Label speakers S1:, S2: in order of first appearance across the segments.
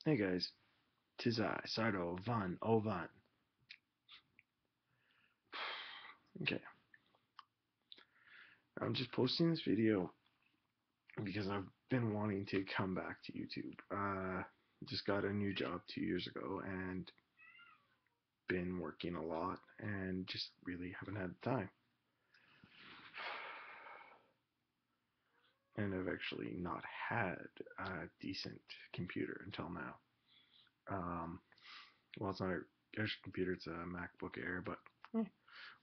S1: Hey guys, tis I, Sardo Van Ovan. Okay, I'm just posting this video because I've been wanting to come back to YouTube. Just got a new job 2 years ago and been working a lot and just really haven't had the time. And I've actually not had a decent computer until now. Um, well, it's not a computer, it's a MacBook Air, but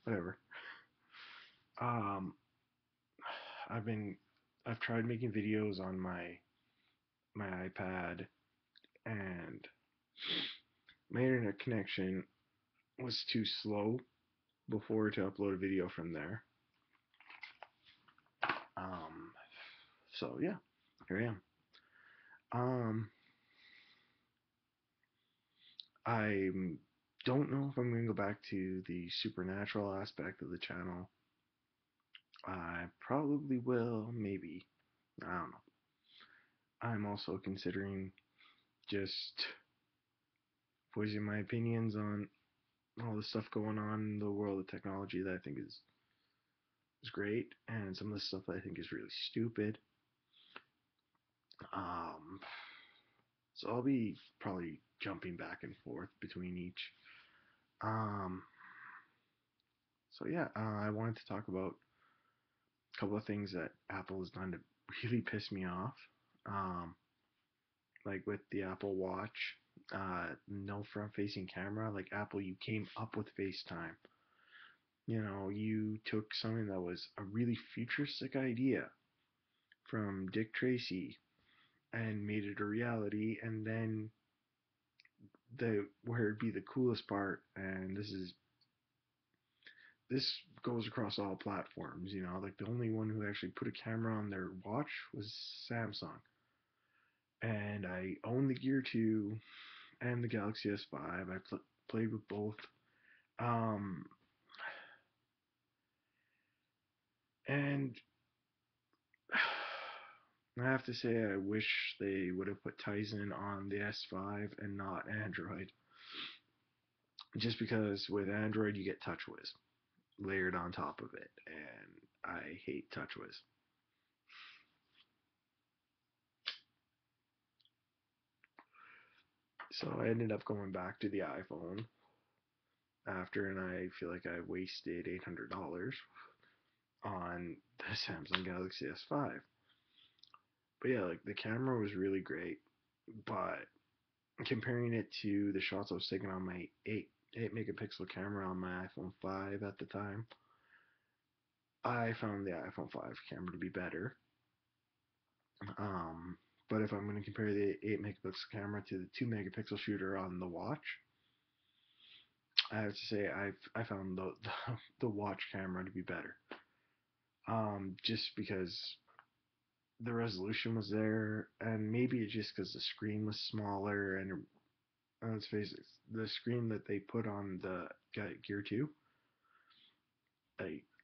S1: whatever. Um, I've been I've tried making videos on my iPad, and my internet connection was too slow before to upload a video from there. Um, so yeah, here I am. Um, I don't know if I'm going to go back to the supernatural aspect of the channel. I probably will, maybe. I don't know. I'm also considering just voicing my opinions on all the stuff going on in the world of technology that I think is great, and some of the stuff that I think is really stupid. Um, so I'll be probably jumping back and forth between each. Um, so yeah, I wanted to talk about a couple of things that Apple has done to really piss me off. Um, like with the Apple Watch, no front-facing camera. Like Apple, you came up with FaceTime. You know, you took something that was a really futuristic idea from Dick Tracy and made it a reality, and then the where it'd be the coolest part, and this goes across all platforms, you know, like the only one who actually put a camera on their watch was Samsung. And I own the Gear 2 and the Galaxy S5. I played with both. Um, and I have to say, I wish they would have put Tizen on the S5 and not Android. Just because with Android you get TouchWiz layered on top of it, and I hate TouchWiz. So I ended up going back to the iPhone after, and I feel like I wasted $800 on the Samsung Galaxy S5. But yeah, like the camera was really great, but comparing it to the shots I was taking on my 8 megapixel camera on my iPhone 5 at the time, I found the iPhone 5 camera to be better. Um, but if I'm going to compare the 8 megapixel camera to the 2 megapixel shooter on the watch, I have to say I found the watch camera to be better. Just because the resolution was there, and maybe it's just because the screen was smaller, and let's face it, the screen that they put on the Gear 2,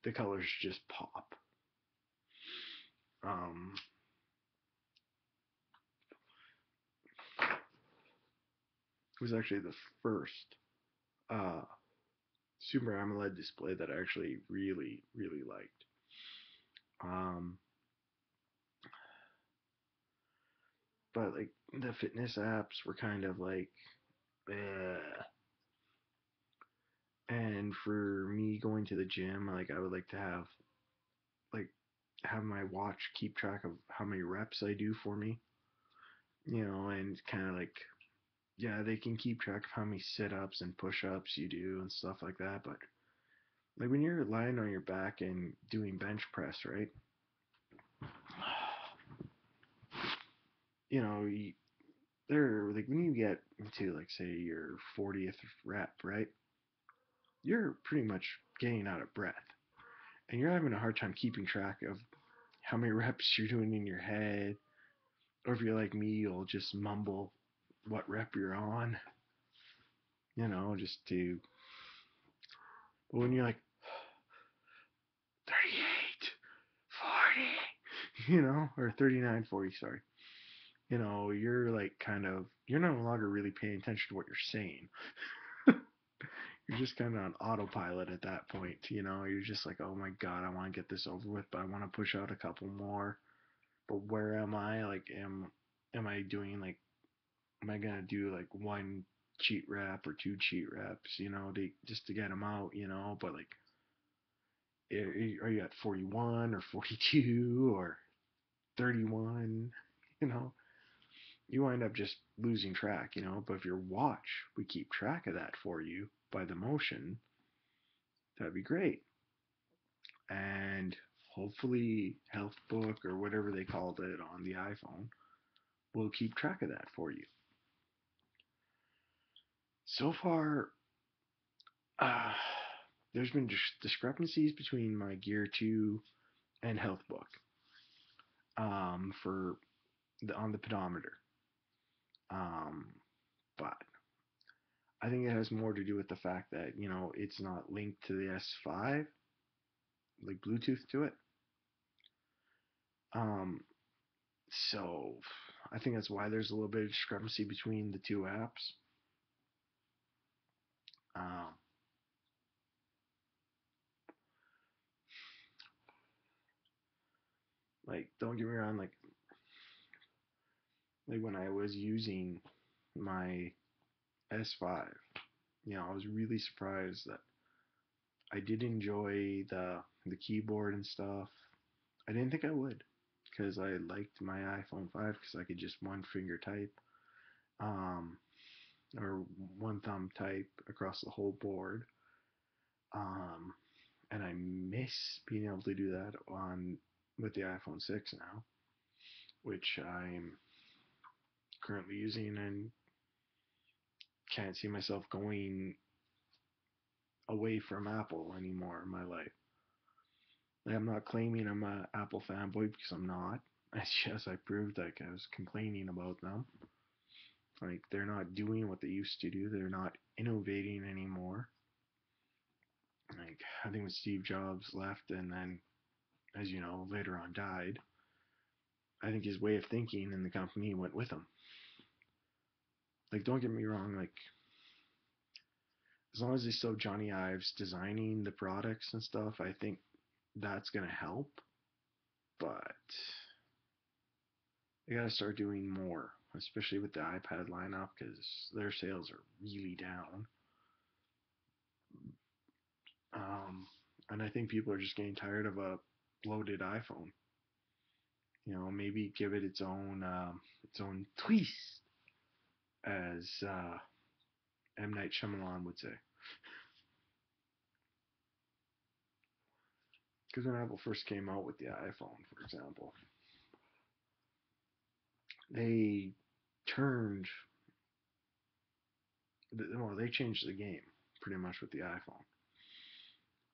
S1: the colors just pop. Um, it was actually the first uh, Super AMOLED display that I actually really, really liked. Um, but like the fitness apps were kind of like, eh. And for me going to the gym, like I would like to like have my watch keep track of how many reps I do for me, you know, and kind of like, yeah, they can keep track of how many sit-ups and push-ups you do and stuff like that, but like when you're lying on your back and doing bench press, right? You know, they're like when you get to like say your 40th rep, right? You're pretty much getting out of breath, and you're having a hard time keeping track of how many reps you're doing in your head, or if you're like me, you'll just mumble what rep you're on, you know, just to. But when you're like 38, 40, you know, or 39, 40, sorry, you're like you're no longer really paying attention to what you're saying. You're just kind of on autopilot at that point. You're just like, oh my God, I want to get this over with, but I want to push out a couple more. But where am I? Like, am I doing like, am I gonna do like one cheat rep or two cheat reps, just to get them out, But like, are you at 41 or 42 or 31? You know, you wind up just losing track, But if your watch we keep track of that for you by the motion, that'd be great. And hopefully HealthBook or whatever they called it on the iPhone will keep track of that for you. So far, uh, there's been discrepancies between my Gear 2 and HealthBook for on the pedometer. Um, but I think it has more to do with the fact that it's not linked to the S5, like Bluetooth to it. Um, so I think that's why there's a little bit of discrepancy between the two apps. Um, like don't get me wrong, like when I was using my S5, I was really surprised that I did enjoy the keyboard and stuff. I didn't think I would because I liked my iPhone 5 because I could just one finger type, um, or one thumb type across the whole board. Um, and I miss being able to do that on with the iPhone 6 now, which I'm currently using and can't see myself going away from Apple anymore in my life. Like, I'm not claiming I'm a Apple fanboy because I'm not. It's just I proved like I was complaining about them. Like they're not doing what they used to do. They're not innovating anymore. Like I think when Steve Jobs left and then, as you know, later on died, I think his way of thinking in the company went with him. Like don't get me wrong, like as long as they still Johnny Ives designing the products and stuff, I think that's gonna help. But they gotta start doing more, especially with the iPad lineup, because their sales are really down. Um, and I think people are just getting tired of a bloated iPhone. Maybe give it its own twist, as M Night Shyamalan would say. Because when Apple first came out with the iPhone, for example, they turned, well, they changed the game pretty much with the iPhone.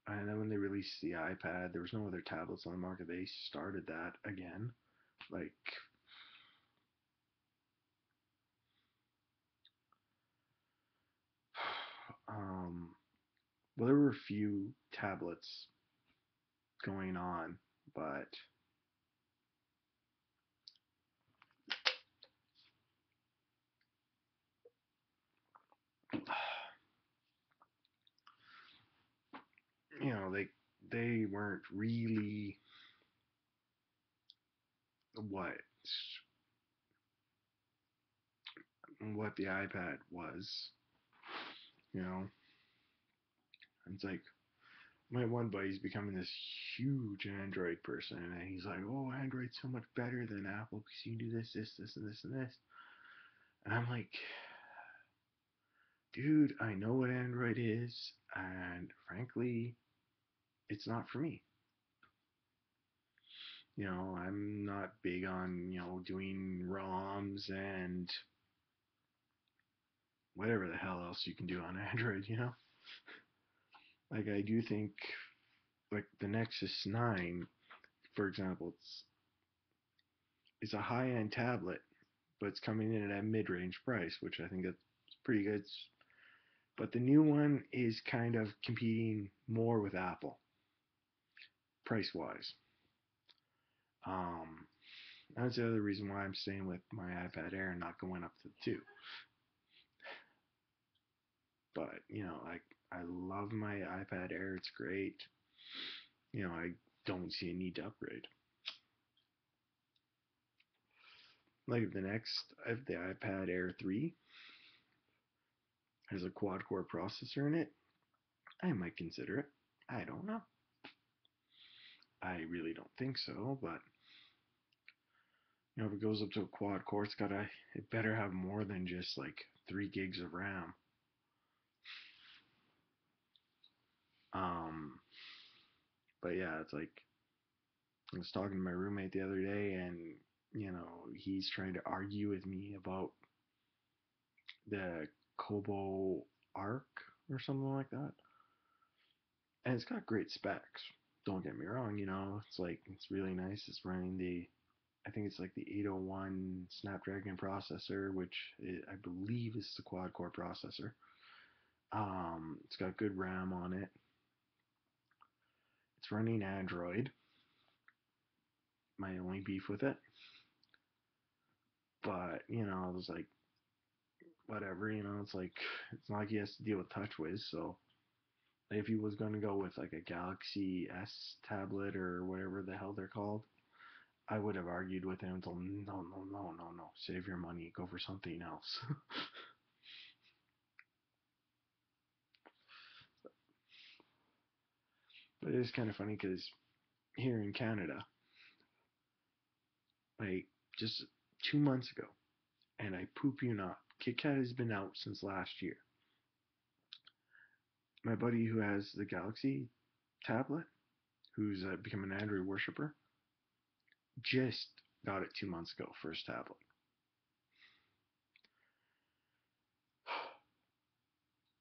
S1: And then when they released the iPad, there was no other tablets on the market. They started that again. Like, um, well, there were a few tablets going on, but they weren't really what what the iPad was. You know, it's like my one buddy's becoming this huge Android person, and he's like, "Oh, Android's so much better than Apple because you can do this, this, this, and this, and this." And I'm like, dude, I know what Android is, and frankly, it's not for me. I'm not big on, doing ROMs and whatever the hell else you can do on Android. Like, I do think, like, the Nexus 9, for example, it's a high end tablet, but it's coming in at a mid range price, which I think that's pretty good. But the new one is kind of competing more with Apple, price wise. Um, That's the other reason why I'm staying with my iPad Air and not going up to the 2. But, I love my iPad Air. It's great. I don't see a need to upgrade. Like if the iPad Air 3 has a quad core processor in it, I might consider it. I don't know. I really don't think so, but if it goes up to a quad core, it better have more than just like 3 gigs of RAM. Um, but yeah, it's like I was talking to my roommate the other day, and he's trying to argue with me about the Kobo Arc or something like that, and it's got great specs. Don't get me wrong, it's really nice. It's running I think it's like the 801 Snapdragon processor, which I believe is the quad core processor. It's got good RAM on it. It's running Android. My only beef with it, but I was like, whatever. It's not like he has to deal with TouchWiz. So if he was going to go with like a Galaxy S tablet or whatever the hell they're called, I would have argued with him until no, no, no, no, no. Save your money. Go for something else. But it is kind of funny because here in Canada, like just 2 months ago, and I poop you not, KitKat has been out since last year. My buddy who has the Galaxy tablet, who's become an Android worshiper, just got it 2 months ago for his tablet.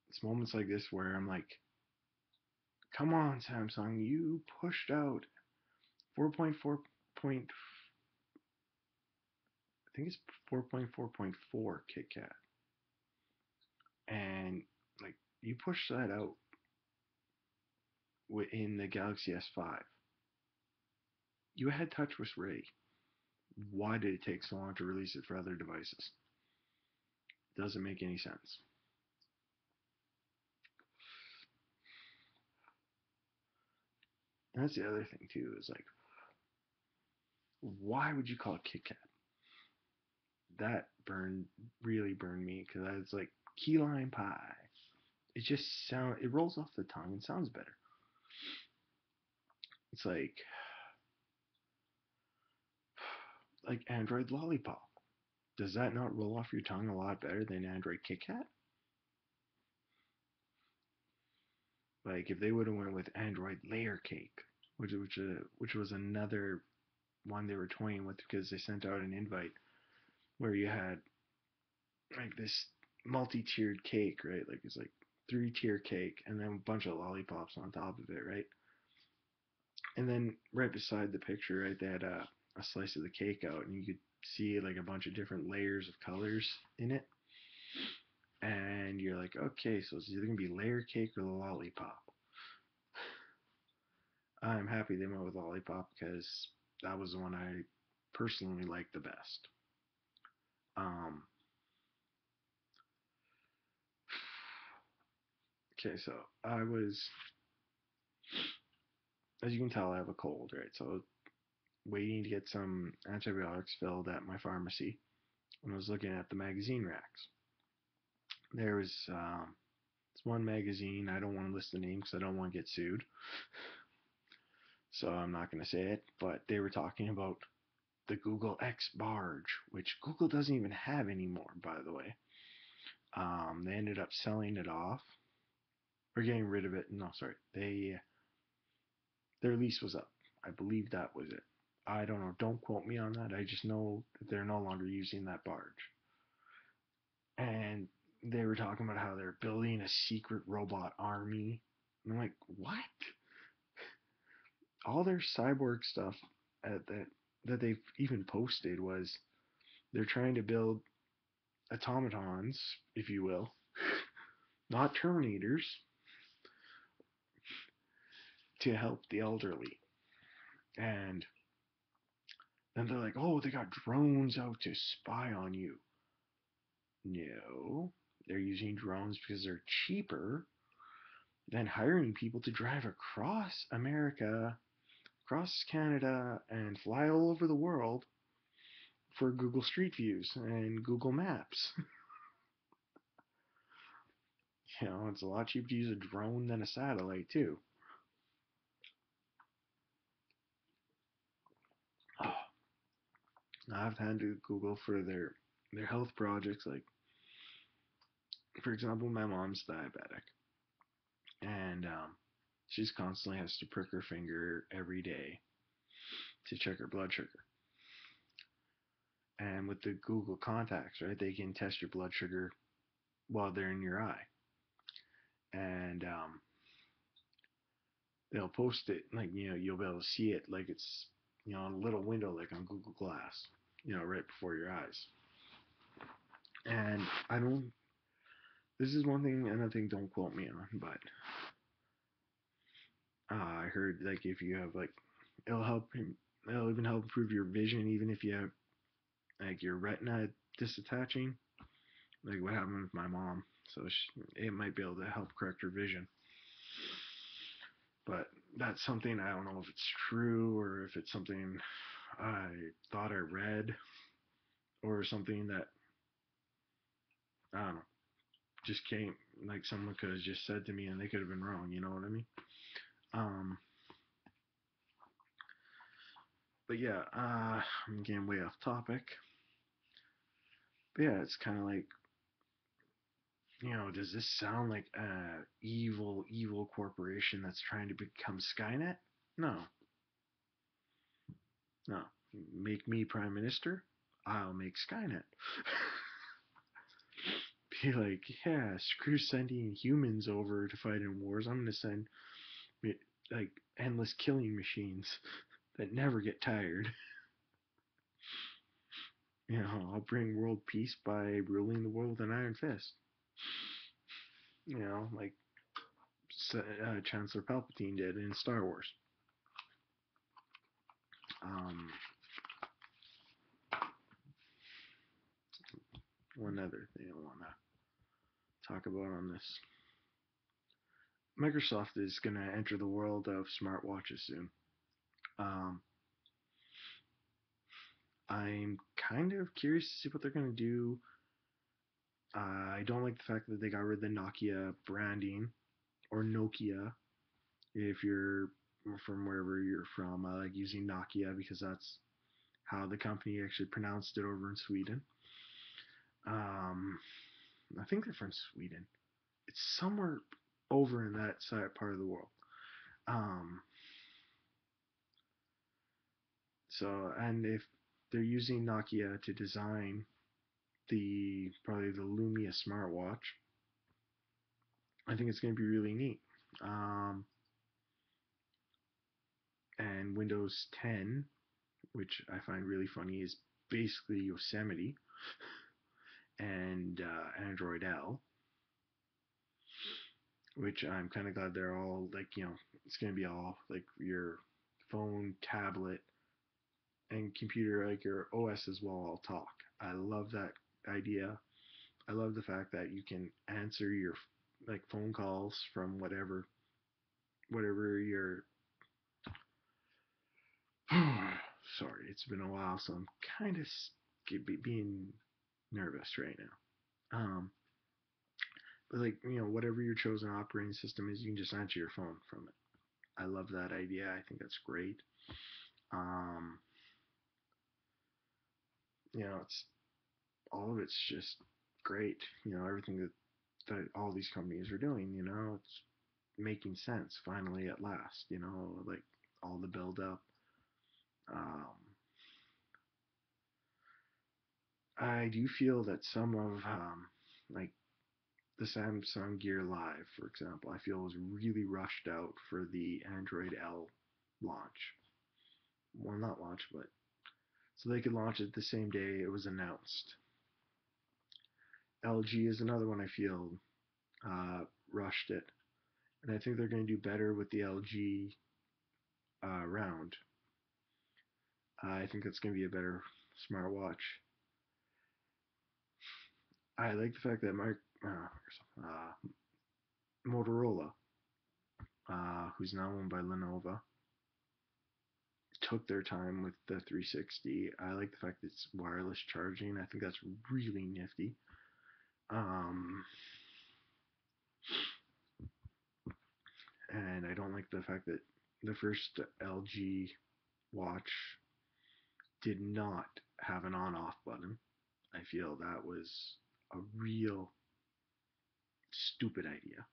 S1: It's moments like this where I'm like, come on, Samsung, you pushed out 4.4 point, I think it's 4.4.4 KitKat, and like you pushed that out in the Galaxy S5. You had TouchWiz ready. Why did it take so long to release it for other devices? Doesn't make any sense. And that's the other thing too, is like, why would you call it KitKat? That really burned me, because it's like key lime pie. It rolls off the tongue and sounds better. It's like Android Lollipop. Does that not roll off your tongue a lot better than Android KitKat? Like if they would have went with Android Layer Cake, which was another one they were toying with, because they sent out an invite where you had like this multi-tiered cake, right? Like it's like 3-tier cake and then a bunch of lollipops on top of it, right? And then right beside the picture, right, they had a slice of the cake out, and you could see like a bunch of different layers of colors in it. And you're like, okay, so it's either gonna be layer cake or the lollipop. I'm happy they went with lollipop because that was the one I personally liked the best. Um, okay, so I was, as you can tell, I have a cold, right? So waiting to get some antibiotics filled at my pharmacy, and I was looking at the magazine racks. There was this one magazine. I don't want to list the name because I don't want to get sued, so I'm not going to say it. But they were talking about the Google X Barge, which Google doesn't even have anymore, by the way. They ended up selling it off or getting rid of it. No, sorry, their lease was up. I believe that was it. I don't know. Don't quote me on that. I just know that they're no longer using that barge. And they were talking about how they're building a secret robot army. And I'm like, what? All their cyborg stuff that they've even posted was they're trying to build automatons, if you will, not Terminators, to help the elderly. And And they're like, oh, they got drones out to spy on you. No, they're using drones because they're cheaper than hiring people to drive across America, across Canada, and fly all over the world for Google Street Views and Google Maps. It's a lot cheaper to use a drone than a satellite, too. Oh, I've had to Google for their health projects. Like, for example, my mom's diabetic, and she's constantly has to prick her finger every day to check her blood sugar. And with the Google contacts, right, they can test your blood sugar while they're in your eye, and they'll post it like you'll be able to see it like it's in a little window like on Google Glass, right before your eyes. And I don't. This is one thing, another thing. Don't quote me on, but I heard like if you have like, it'll help. It'll even help improve your vision, even if you have like your retina disattaching, like what happened with my mom. So it might be able to help correct her vision. But that's something I don't know if it's true or if it's something I thought I read or something that I don't know just came like someone could have just said to me and they could have been wrong. You know what I mean? Um, but yeah, I'm getting way off topic. But yeah, it's kind of like does this sound like a evil corporation that's trying to become Skynet? No, no. Make me prime minister, I'll make Skynet. Be like, yeah, screw sending humans over to fight in wars. I'm gonna send like endless killing machines that never get tired. I'll bring world peace by ruling the world with an iron fist. Like Chancellor Palpatine did in Star Wars. Um, One other thing I want to talk about on this. Microsoft is going to enter the world of smartwatches soon. Um, I'm kind of curious to see what they're going to do. I don't like the fact that they got rid of the Nokia branding, or Nokia, if you're from wherever you're from. I like using Nokia because that's how the company actually pronounced it over in Sweden. Um, I think they're from Sweden. It's somewhere over in that side part of the world. Um, and if they're using Nokia to design probably the Lumia smartwatch, I think it's going to be really neat. Um, and Windows 10, which I find really funny, is basically Yosemite and Android L, which I'm kind of glad they're all like, it's going to be all like your phone, tablet, and computer, like your OS will all talk. I love that idea. I love the fact that you can answer your like phone calls from whatever your sorry, it's been a while, so I'm kind of being nervous right now. But like whatever your chosen operating system is, you can just answer your phone from it. I love that idea. I think that's great. Um, it's all of it's just great. Everything that all these companies are doing. It's making sense finally at last. Like all the build up. Um, I do feel that some of like the Samsung Gear Live, for example, I feel was really rushed out for the Android L launch. Well, not launch, but so they could launch it the same day it was announced. LG is another one I feel rushed it, and I think they're going to do better with the LG round. I think that's going to be a better smartwatch. I like the fact that Motorola, who's now owned by Lenovo, took their time with the 360. I like the fact that it's wireless charging. I think that's really nifty. Um, and I don't like the fact that the first LG watch did not have an on-off button. I feel that was a real stupid idea.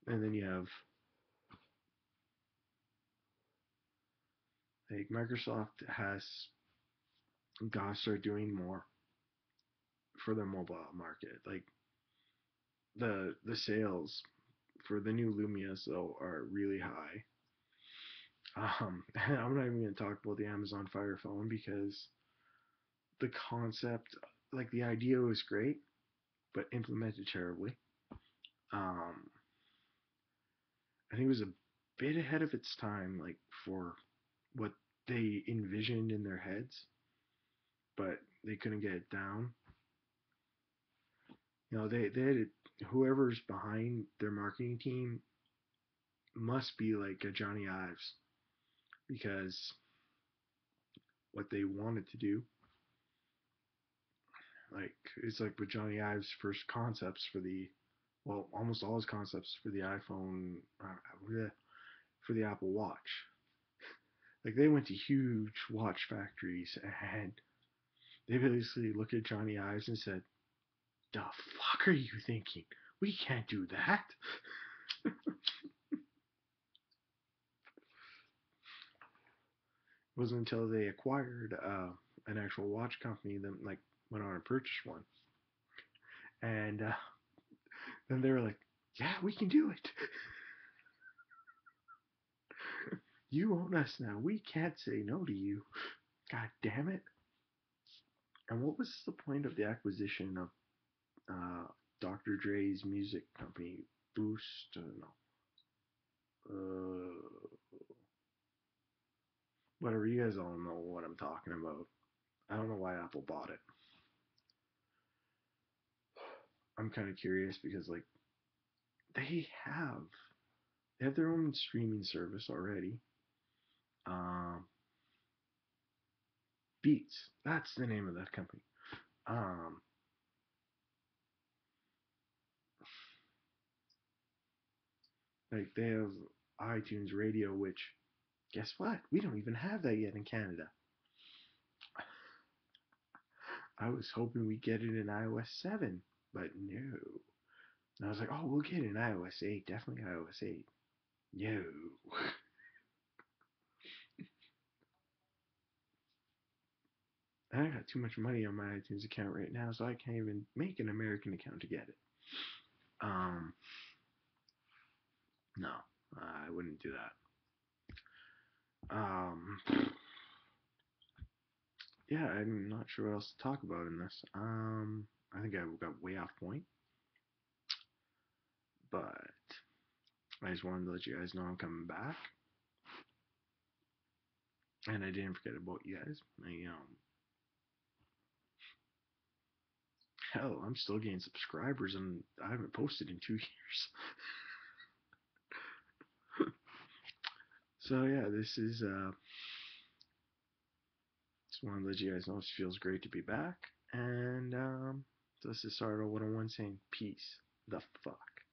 S1: And then you have like Microsoft has got to start doing more for their mobile market. Like the sales for the new Lumias though are really high. I'm not even going to talk about the Amazon Fire Phone because the concept, like the idea was great, but implemented terribly. Um, I think it was a bit ahead of its time, like for what they envisioned in their heads, but they couldn't get it down. They had whoever's behind their marketing team must be like a Johnny Ives because what they wanted to do, like it's like with Johnny Ives' first concepts for the, well, almost all his concepts for the iPhone, for the Apple Watch. Like they went to huge watch factories and they basically looked at Johnny Ives and said, "The fuck are you thinking? We can't do that." It wasn't until they acquired an actual watch company that like went on and purchased one, and then they were like, "Yeah, we can do it. You own us now. We can't say no to you. God damn it!" And what was the point of the acquisition of Dr. Dre's music company, Boost? No, whatever. You guys all know what I'm talking about. I don't know why Apple bought it. I'm kind of curious because like they have they have their own streaming service already. Um, Beats, that's the name of that company. Um, like they have iTunes Radio, which guess what? We don't even have that yet in Canada. I was hoping we get it in iOS 7, but no. And I was like, oh, we'll get it in iOS 8, definitely iOS 8. No. I got too much money on my iTunes account right now, so I can't even make an American account to get it. Um, no, I wouldn't do that. Yeah, I'm not sure what else to talk about in this. I think I got way off point, but I just wanted to let you guys know I'm coming back, and I didn't forget about you guys. Hell, I'm still getting subscribers, and I haven't posted in 2 years. So yeah, just want to let you guys know it feels great to be back, and this is Sardo 101 saying peace the fuck.